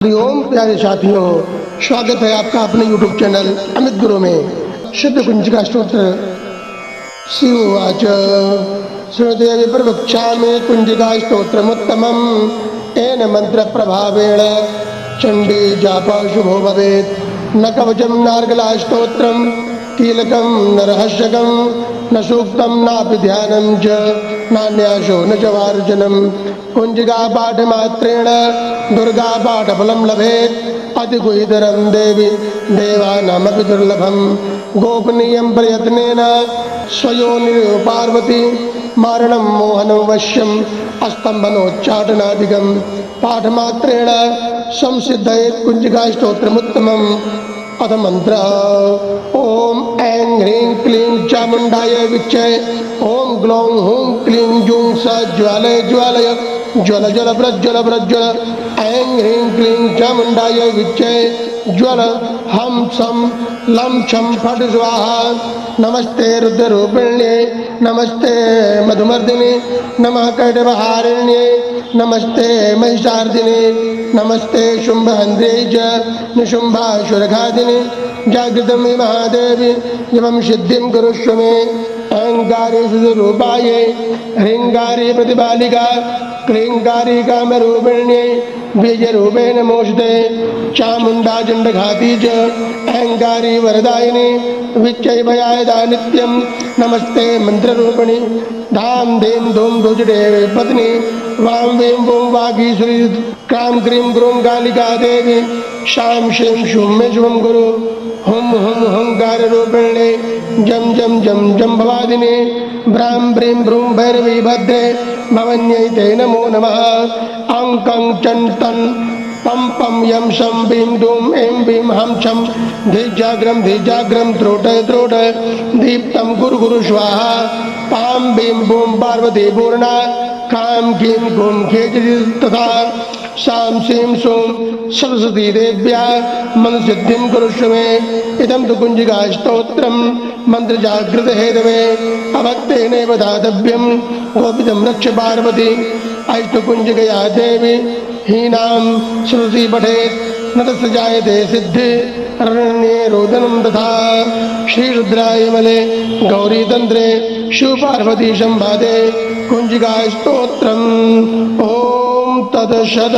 हरिओम प्यारे साथियों, स्वागत है आपका अपने YouTube चैनल अमित गुरु में। शुद्ध कुंजिका स्तोत्र। शिववाच श्रुते विप्रवक्ष्यामि कुंजिका स्तोत्रमुत्तमम् येन मंत्र प्रभावेण चंडी जाप शुभो भवेत्। न कवचम नार्गला स्तोत्रम कीलकम न रहस्यकम न सूक्तम नापि ध्यानं च नान्यासो न च वार्जनम। कुंजिका पाठ मात्रेण दुर्गा पाठफलं लभेत्। अतिगुहितरं देवी देवानामपि दुर्लभं। गोपनीयं प्रयत्नेन स्वयोनिरेव पार्वती मारणं मोहनं वश्यम् अस्तम्भनोच्चाटनादिकं। पाठमात्रेण संसिद्धयेत् कुंजिका स्तोत्रमुत्तमम्। अथ मंत्र ओम ऐं ह्रीं क्लीं चामुंडाय विच्चे। ओम ग्लौं हूं क्लीं जूं स ज्वालय ज्वालय ज्वल ज्वल प्रज्वल प्रज्वल। ऐं ह्रीं क्लीं चामुंडाय विच्चे ज्वल हम सम लं छं फट स्वाहा। नमस्ते रुद्ररूपिण्ये नमस्ते मधुमर्दिने नमः कैटभहारिण्ये नमस्ते महिषार्दिने नमस्ते शुंभहन्त्रे च निशुंभासुरघादिने। जागृतं मे महादेवी एवं सिद्धिं कुरुष्व मे। अहंकारे सुरूपाये ह्रींगारे प्रतिबालिका क्लींगारे कामरूपिण्ये बीजरूपेण नमोऽस्तुते। चामुंडा चंडघाती च अहंकारी वरदायिनी विच्चै भयायदा नित्यं। नमस्ते मंत्ररूपिणी धाम धीम धूम धुजडे पत्नी वां वीं वूं वागीश्वरी क्रां क्रीं ग्रूं कालिका देवी। शां शीं शूं मे शुभं गुरु हुं हुं हुंकार रूपिणे जम जम जम जम भवादिने भ्रां भ्रीं भ्रूं भैरवी भद्रे भवन्यै ते नमो नमः। अंकं चं तं पं पं यं शं भीं धूं ऐं भीं हं छं धीजाग्रं त्रोटय त्रोटय दीप्तं गुरु गुरु स्वाहा। पां भीं भूं पार्वती पूर्णा खां खीं गुं खेचरी तथा शां शीं शूं सरस्वती देव्या मन सिद्धिं कुरुष्व मे। इदं तु कुंजिका स्तोत्रं मंत्र जागृत हेतवे अभक्तेनैव दातव्यं। गोपितं रक्ष पार्वती अस्तु कुंजिकया देवी हीनां सरस्वती पठेत् न तस्य जायते सिद्धि रण्ये रोदनं तथा। श्रीरुद्राय मले गौरी तंत्रे शिव पार्वती संवादे कुंजिका स्तोत्रम्। ओम तत्सत्।